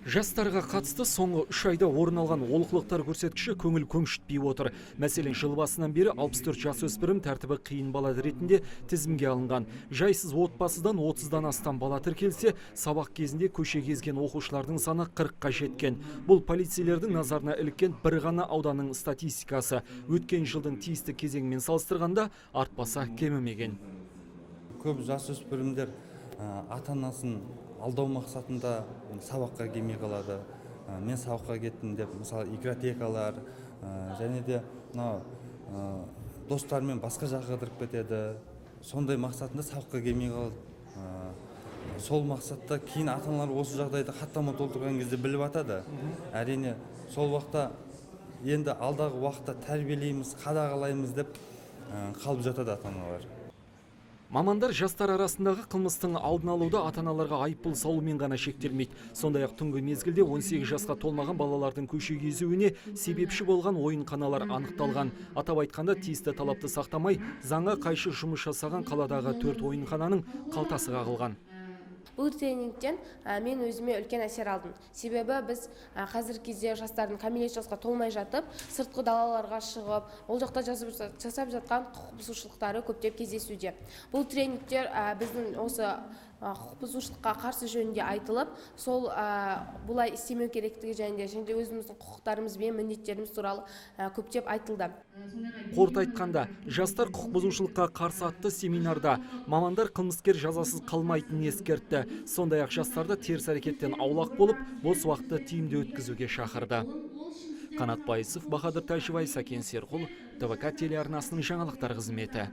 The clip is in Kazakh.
Жастарға қатысты соңғы 3 айда орын алған олқылықтар көрсеткіші көңіл көншітпей отыр. Мәселен, жыл басынан бері 64 жасөспірім тәртібі қиын бала ретінде тізімге алынған. Жайсыз отбасыдан 30-дан астам бала тіркелсе, сабақ кезінде көше кезген оқушылардың саны 40-қа жеткен. Бұл полицейлердің назарына іліккен бір ғана ауданның статистикасы. Өткен жылдың тиісті кезеңімен салыстырғанда артпаса кемімеген. Көп жасөспірімдер ата-анасын алдау мақсатында сабаққа келмей қалады. Мен сабаққа кеттім деп, мысалы, игротекалар және де достарымен басқа жаққа кіріп кетеді. Сондай мақсатында сабаққа келмей қалады. Сол мақсатта кейін ата-аналар осы жағдайда хаттама толтырған кезде біліп атады. Әрине, сол уақытта енді алдағы уақытта тәрбиелейміз, қадағалаймыз деп қалып жатады ата-аналар. Мамандар жастар арасындағы қылмыстың алдын алуда ата-аналарға айыппұл салумен ғана шектелмейді. Сондай-ақ түнгі мезгілде 18 жасқа толмаған балалардың көше кезуіне себепші болған ойынханалар анықталған. Атап айтқанда, тиісті талапты сақтамай, заңға қайшы жұмыс жасаған қаладағы 4 ойынхананың қалтасы қағылған. Бұл тренингтен мен өзіме үлкен әсер алдым. Себебі біз қазіргі кезде жастардың кәмелет жасқа толмай жатып, сыртқы далаларға шығып, ол жақта жасап жатқан құқық бұзушылықтары көптеп кездесуде. Бұл тренингтер біздің осы құқық бұзушылыққа қарсы жөнінде айтылып, сол бұлай істемеу керектігі және де өзіміздің құқықтарымыз бен міндеттеріміз туралы көптеп айтылды. Қорыта айтқанда, жастар құқық бұзушылыққа қарсы атты семинарда мамандар қылмыскер жазасыз қалмайтынын ескертті. Сондай-ақ жастарды теріс әрекеттен аулақ болып, бос уақытты тиімді өткізуге шақырды. Қанат Байысов, Бахадыр Тәжібай, Сакен Серғұл, ТВК телеарнасының жаңалықтар қызметі.